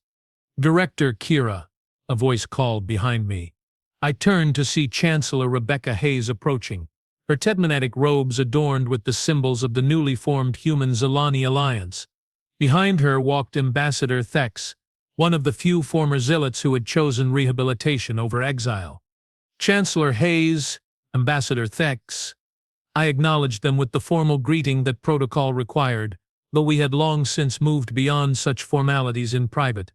Director Kira, a voice called behind me. I turned to see Chancellor Rebecca Hayes approaching, her Tedmanatic robes adorned with the symbols of the newly formed Human-Zilani Alliance. Behind her walked Ambassador Thex, one of the few former zealots who had chosen rehabilitation over exile. Chancellor Hayes, Ambassador Thex. I acknowledged them with the formal greeting that protocol required, though we had long since moved beyond such formalities in private.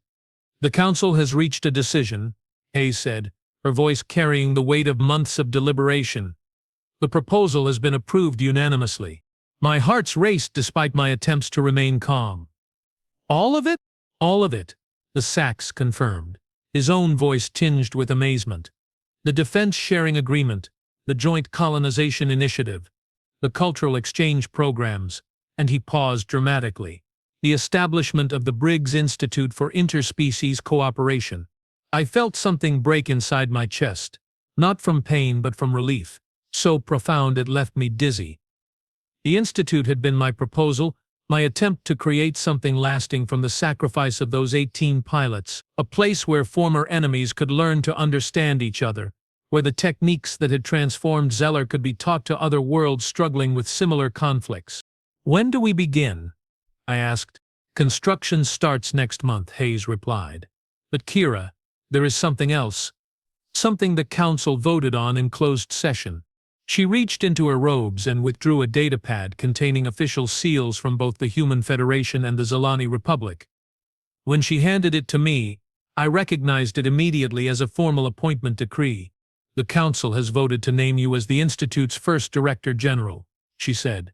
The Council has reached a decision, Hayes said, her voice carrying the weight of months of deliberation. The proposal has been approved unanimously. My heart's raced despite my attempts to remain calm. All of it? All of it, the Sachs confirmed, his own voice tinged with amazement. The defense sharing agreement, the joint colonization initiative, the cultural exchange programs, and he paused dramatically. The establishment of the Briggs Institute for Interspecies Cooperation. I felt something break inside my chest, not from pain but from relief, so profound it left me dizzy. The institute had been my proposal, my attempt to create something lasting from the sacrifice of those 18 pilots, a place where former enemies could learn to understand each other, where the techniques that had transformed Zeller could be taught to other worlds struggling with similar conflicts. When do we begin? I asked. Construction starts next month, Hayes replied. But Kira, there is something else. Something the council voted on in closed session. She reached into her robes and withdrew a datapad containing official seals from both the Human Federation and the Zelani Republic. When she handed it to me, I recognized it immediately as a formal appointment decree. The council has voted to name you as the Institute's first Director General, she said,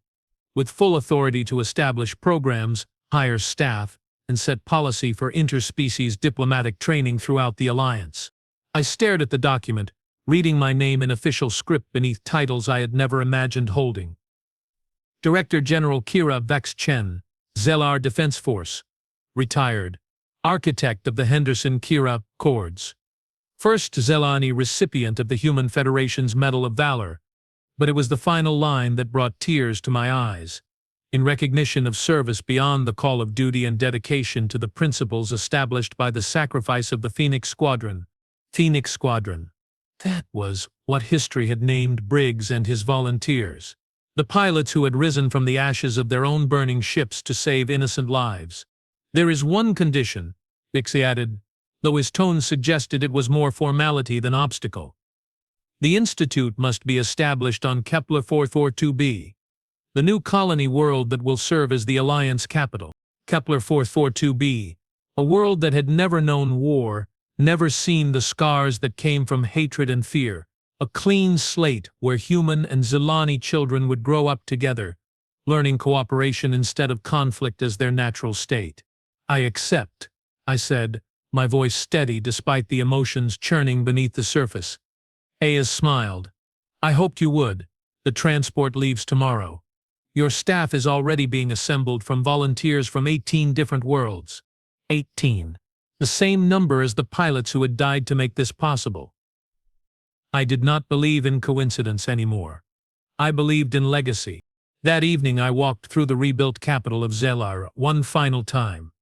with full authority to establish programs, hire staff, and set policy for interspecies diplomatic training throughout the Alliance. I stared at the document, reading my name in official script beneath titles I had never imagined holding. Director General Kira Vex Chen, Zellar Defense Force, retired, architect of the Henderson Kira Cords, first Zelani recipient of the Human Federation's Medal of Valor, but it was the final line that brought tears to my eyes. In recognition of service beyond the call of duty and dedication to the principles established by the sacrifice of the Phoenix Squadron. Phoenix Squadron. That was what history had named Briggs and his volunteers, the pilots who had risen from the ashes of their own burning ships to save innocent lives. There is one condition, Bixby added, though his tone suggested it was more formality than obstacle. The Institute must be established on Kepler 442b, the new colony world that will serve as the Alliance capital. Kepler 442b, a world that had never known war, never seen the scars that came from hatred and fear, a clean slate where human and Zelani children would grow up together, learning cooperation instead of conflict as their natural state. I accept, I said, my voice steady despite the emotions churning beneath the surface. Hayes smiled. I hoped you would. The transport leaves tomorrow. Your staff is already being assembled from volunteers from 18 different worlds. 18. The same number as the pilots who had died to make this possible. I did not believe in coincidence anymore. I believed in legacy. That evening I walked through the rebuilt capital of Zellar one final time.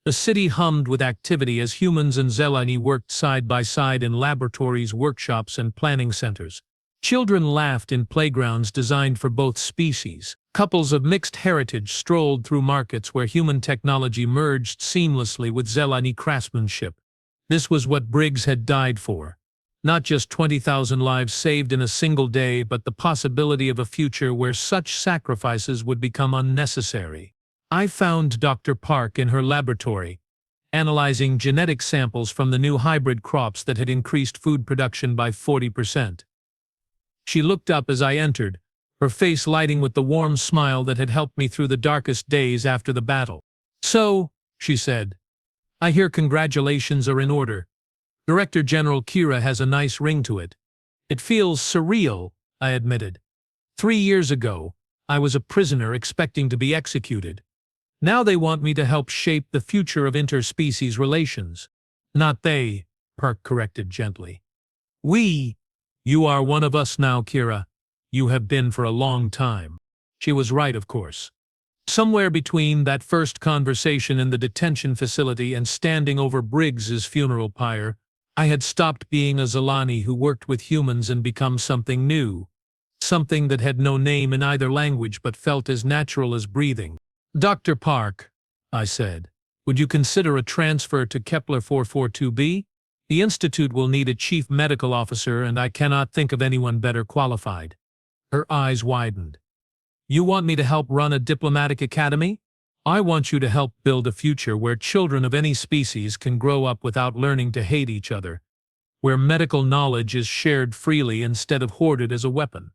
The city hummed with activity as humans and Zelani worked side by side in laboratories, workshops, and planning centers. Children laughed in playgrounds designed for both species. Couples of mixed heritage strolled through markets where human technology merged seamlessly with Zelani craftsmanship. This was what Briggs had died for. Not just 20,000 lives saved in a single day, but the possibility of a future where such sacrifices would become unnecessary. I found Dr. Park in her laboratory, analyzing genetic samples from the new hybrid crops that had increased food production by 40%. She looked up as I entered, her face lighting with the warm smile that had helped me through the darkest days after the battle. So, she said, I hear congratulations are in order. Director General Kira has a nice ring to it. It feels surreal, I admitted. 3 years ago, I was a prisoner expecting to be executed. Now they want me to help shape the future of interspecies relations. Not they, Park corrected gently. We. You are one of us now, Kira. You have been for a long time. She was right, of course. Somewhere between that first conversation in the detention facility and standing over Briggs's funeral pyre, I had stopped being a Zelani who worked with humans and become something new. Something that had no name in either language but felt as natural as breathing. Dr. Park, I said, would you consider a transfer to Kepler 442b? The Institute will need a chief medical officer and I cannot think of anyone better qualified. Her eyes widened. You want me to help run a diplomatic academy? I want you to help build a future where children of any species can grow up without learning to hate each other, where medical knowledge is shared freely instead of hoarded as a weapon,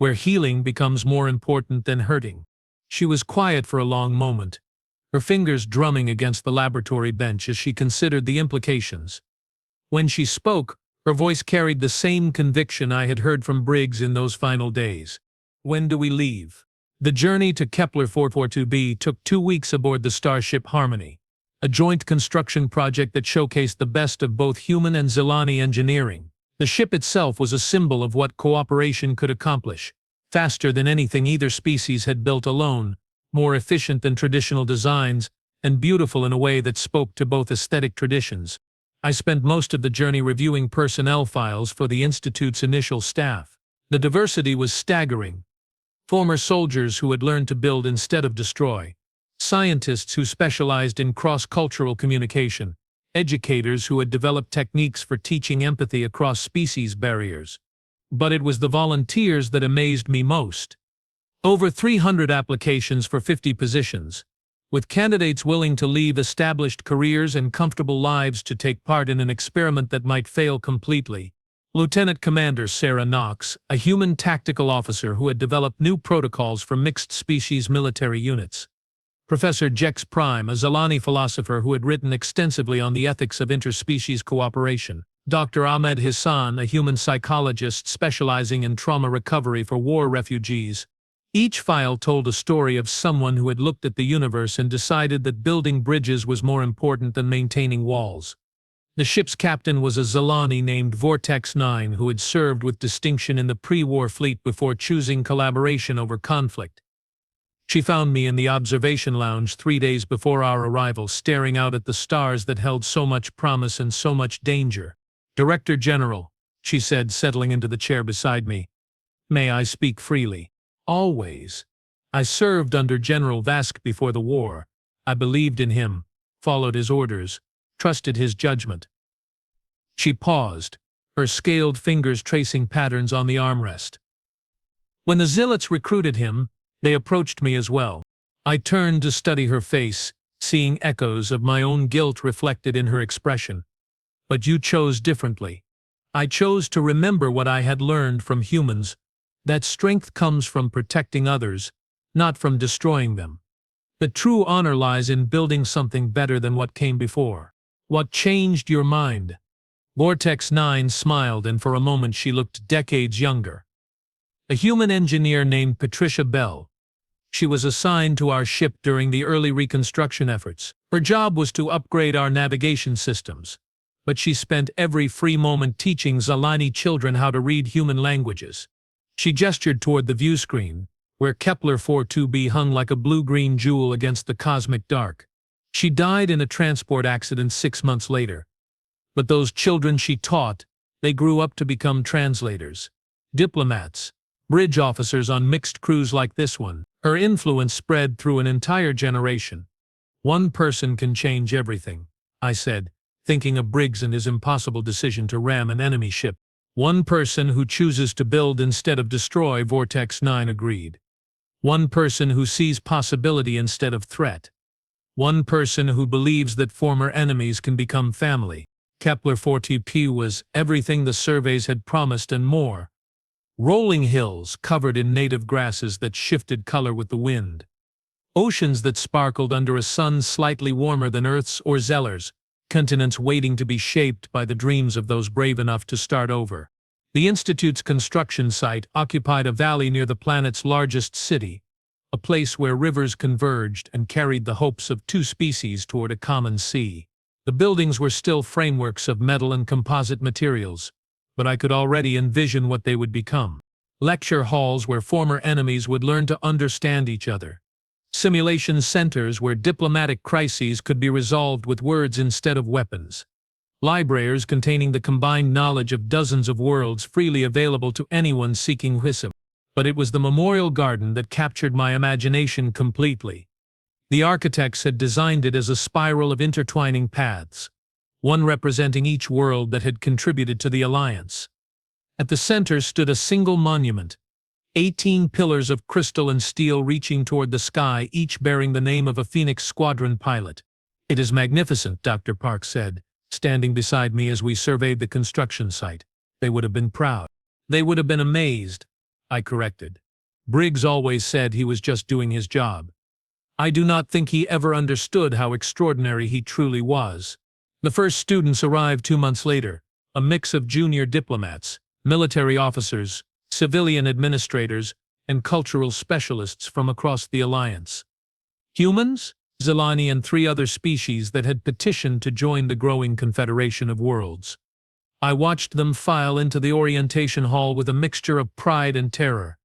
where healing becomes more important than hurting. She was quiet for a long moment, her fingers drumming against the laboratory bench as she considered the implications. When she spoke, her voice carried the same conviction I had heard from Briggs in those final days. When do we leave? The journey to Kepler 442b took 2 weeks aboard the starship Harmony, a joint construction project that showcased the best of both human and Zelani engineering. The ship itself was a symbol of what cooperation could accomplish, faster than anything either species had built alone, more efficient than traditional designs, and beautiful in a way that spoke to both aesthetic traditions. I spent most of the journey reviewing personnel files for the Institute's initial staff. The diversity was staggering. Former soldiers who had learned to build instead of destroy, scientists who specialized in cross-cultural communication, educators who had developed techniques for teaching empathy across species barriers. But it was the volunteers that amazed me most. Over 300 applications for 50 positions, with candidates willing to leave established careers and comfortable lives to take part in an experiment that might fail completely. Lieutenant Commander Sarah Knox, a human tactical officer who had developed new protocols for mixed-species military units. Professor Jex Prime, a Zelani philosopher who had written extensively on the ethics of interspecies cooperation. Dr. Ahmed Hassan, a human psychologist specializing in trauma recovery for war refugees. Each file told a story of someone who had looked at the universe and decided that building bridges was more important than maintaining walls. The ship's captain was a Zelani named Vortex 9 who had served with distinction in the pre-war fleet before choosing collaboration over conflict. She found me in the observation lounge 3 days before our arrival, staring out at the stars that held so much promise and so much danger. "Director General," she said, settling into the chair beside me. "May I speak freely?" "Always. I served under General Vask before the war. I believed in him, followed his orders, trusted his judgment." She paused, her scaled fingers tracing patterns on the armrest. "When the zealots recruited him, they approached me as well." I turned to study her face, seeing echoes of my own guilt reflected in her expression. "But you chose differently." "I chose to remember what I had learned from humans, that strength comes from protecting others, not from destroying them. The true honor lies in building something better than what came before." "What changed your mind?" Vortex 9 smiled, and for a moment she looked decades younger. "A human engineer named Patricia Bell. She was assigned to our ship during the early reconstruction efforts. Her job was to upgrade our navigation systems, but she spent every free moment teaching Zelani children how to read human languages." She gestured toward the view screen, where Kepler 42b hung like a blue-green jewel against the cosmic dark. "She died in a transport accident 6 months later. But those children she taught, they grew up to become translators, diplomats, bridge officers on mixed crews like this one." Her influence spread through an entire generation. "One person can change everything," I said, thinking of Briggs and his impossible decision to ram an enemy ship. "One person who chooses to build instead of destroy," Vortex 9 agreed. "One person who sees possibility instead of threat. One person who believes that former enemies can become family." Kepler 42p was everything the surveys had promised and more. Rolling hills covered in native grasses that shifted color with the wind. Oceans that sparkled under a sun slightly warmer than Earth's or Zeller's. Continents waiting to be shaped by the dreams of those brave enough to start over. The Institute's construction site occupied a valley near the planet's largest city, a place where rivers converged and carried the hopes of 2 species toward a common sea. The buildings were still frameworks of metal and composite materials, but I could already envision what they would become. Lecture halls where former enemies would learn to understand each other. Simulation centers where diplomatic crises could be resolved with words instead of weapons. Libraries containing the combined knowledge of dozens of worlds freely available to anyone seeking wisdom. But it was the memorial garden that captured my imagination completely. The architects had designed it as a spiral of intertwining paths, one representing each world that had contributed to the Alliance. At the center stood a single monument, 18 pillars of crystal and steel reaching toward the sky, each bearing the name of a Phoenix Squadron pilot. "It is magnificent," Dr. Park said, standing beside me as we surveyed the construction site. "They would have been proud. They would have been amazed. I corrected. Briggs always said he was just doing his job. I do not think he ever understood how extraordinary he truly was. The first students arrived 2 months later, a mix of junior diplomats, military officers, civilian administrators, and cultural specialists from across the Alliance. Humans, Zelani, and 3 other species that had petitioned to join the growing Confederation of Worlds. I watched them file into the orientation hall with a mixture of pride and terror.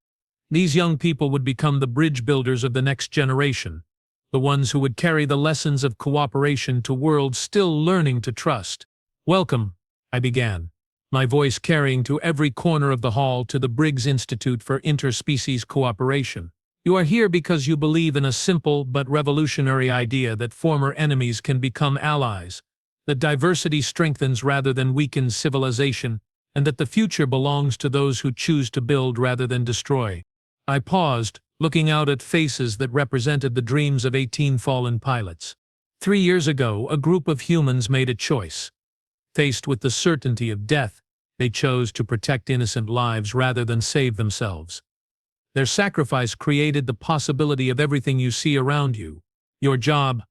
These young people would become the bridge builders of the next generation, the ones who would carry the lessons of cooperation to worlds still learning to trust. "Welcome," I began, my voice carrying to every corner of the hall, to the Briggs Institute for Interspecies Cooperation. "You are here because you believe in a simple but revolutionary idea that former enemies can become allies, that diversity strengthens rather than weakens civilization, and that the future belongs to those who choose to build rather than destroy." I paused, looking out at faces that represented the dreams of 18 fallen pilots. 3 years ago, a group of humans made a choice. Faced with the certainty of death, they chose to protect innocent lives rather than save themselves. Their sacrifice created the possibility of everything you see around you. Your job,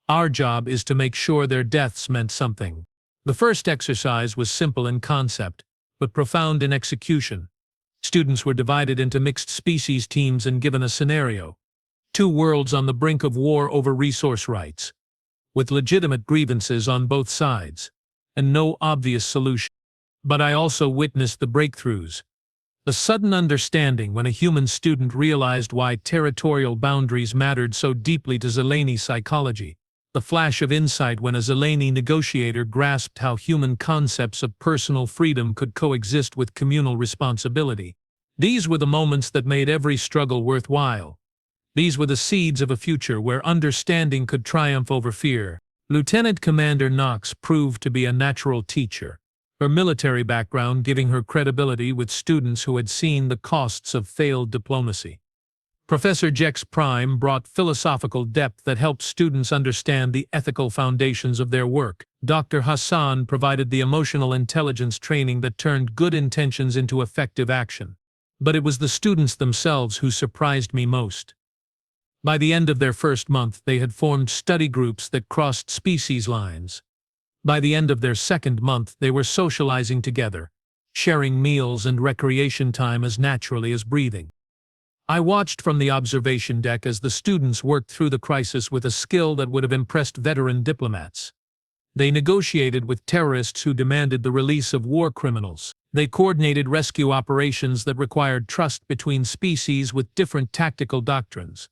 our job, is to make sure their deaths meant something. The first exercise was simple in concept, but profound in execution. Students were divided into mixed species teams and given a scenario: 2 worlds on the brink of war over resource rights, with legitimate grievances on both sides, and no obvious solution. But I also witnessed the breakthroughs. The sudden understanding when a human student realized why territorial boundaries mattered so deeply to Zelani psychology. The flash of insight when a Zelani negotiator grasped how human concepts of personal freedom could coexist with communal responsibility. These were the moments that made every struggle worthwhile. These were the seeds of a future where understanding could triumph over fear. Lieutenant Commander Knox proved to be a natural teacher, her military background giving her credibility with students who had seen the costs of failed diplomacy. Professor Jex Prime brought philosophical depth that helped students understand the ethical foundations of their work. Dr. Hassan provided the emotional intelligence training that turned good intentions into effective action. But it was the students themselves who surprised me most. By the end of their first month, they had formed study groups that crossed species lines. By the end of their second month, they were socializing together, sharing meals and recreation time as naturally as breathing. I watched from the observation deck as the students worked through the crisis with a skill that would have impressed veteran diplomats. They negotiated with terrorists who demanded the release of war criminals. They coordinated rescue operations that required trust between species with different tactical doctrines.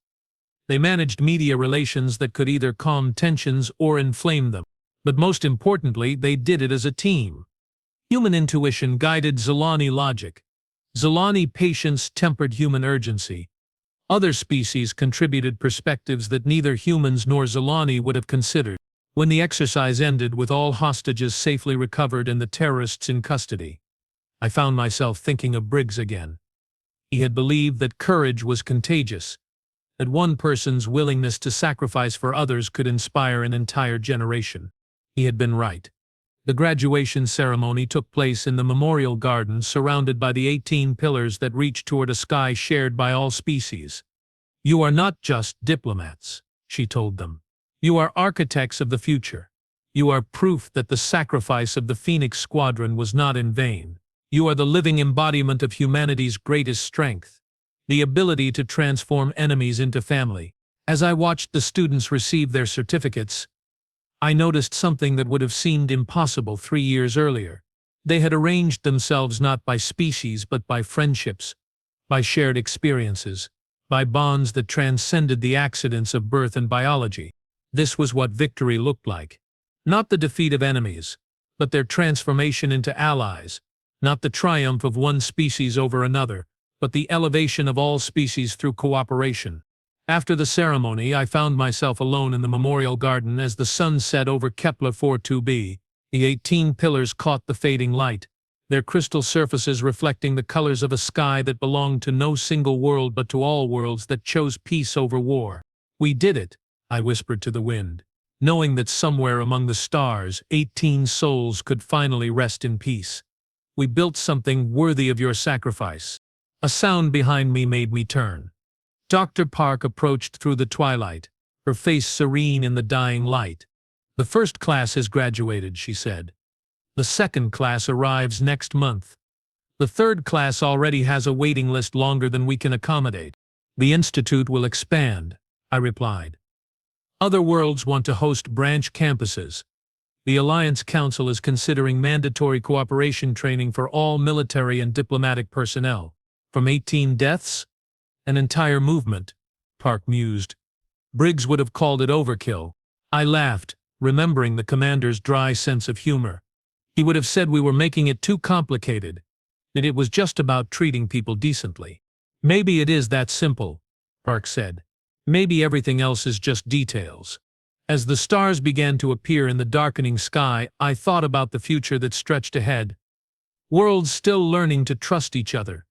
They managed media relations that could either calm tensions or inflame them. But most importantly, they did it as a team. Human intuition guided Zelani logic. Zelani patience tempered human urgency. Other species contributed perspectives that neither humans nor Zelani would have considered. When the exercise ended with all hostages safely recovered and the terrorists in custody, I found myself thinking of Briggs again. He had believed that courage was contagious, that one person's willingness to sacrifice for others could inspire an entire generation. He had been right. The graduation ceremony took place in the memorial garden surrounded by the 18 pillars that reached toward a sky shared by all species. "You are not just diplomats," she told them. "You are architects of the future. You are proof that the sacrifice of the Phoenix Squadron was not in vain. You are the living embodiment of humanity's greatest strength, the ability to transform enemies into family." As I watched the students receive their certificates, I noticed something that would have seemed impossible 3 years earlier. They had arranged themselves not by species but by friendships, by shared experiences, by bonds that transcended the accidents of birth and biology. This was what victory looked like. Not the defeat of enemies, but their transformation into allies. Not the triumph of one species over another, but the elevation of all species through cooperation. After the ceremony, I found myself alone in the memorial garden as the sun set over Kepler 42b. The 18 pillars caught the fading light, their crystal surfaces reflecting the colors of a sky that belonged to no single world but to all worlds that chose peace over war. "We did it," I whispered to the wind, knowing that somewhere among the stars 18 souls could finally rest in peace. "We built something worthy of your sacrifice." A sound behind me made me turn. Dr. Park approached through the twilight, her face serene in the dying light. "The first class has graduated," she said. "The second class arrives next month. The third class already has a waiting list longer than we can accommodate." "The Institute will expand," I replied. "Other worlds want to host branch campuses. The Alliance Council is considering mandatory cooperation training for all military and diplomatic personnel. From 18 deaths? An entire movement," Park mused. "Briggs would have called it overkill." I laughed, remembering the commander's dry sense of humor. He would have said we were making it too complicated, that it was just about treating people decently. "Maybe it is that simple," Park said. "Maybe everything else is just details." As the stars began to appear in the darkening sky, I thought about the future that stretched ahead. Worlds still learning to trust each other.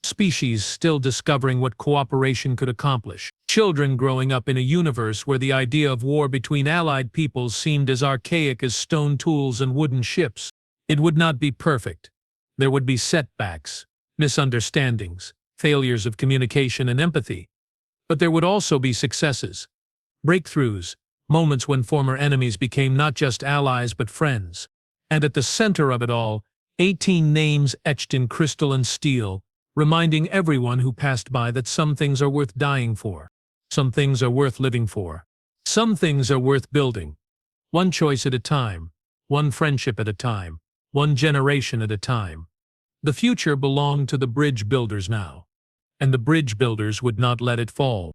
Species still discovering what cooperation could accomplish. Children growing up in a universe where the idea of war between allied peoples seemed as archaic as stone tools and wooden ships. It would not be perfect. There would be setbacks, misunderstandings, failures of communication and empathy. But there would also be successes, breakthroughs, moments when former enemies became not just allies but friends. And at the center of it all, 18 names etched in crystal and steel, reminding everyone who passed by that some things are worth dying for. Some things are worth living for. Some things are worth building. One choice at a time, one friendship at a time, one generation at a time. The future belonged to the bridge builders now, and the bridge builders would not let it fall.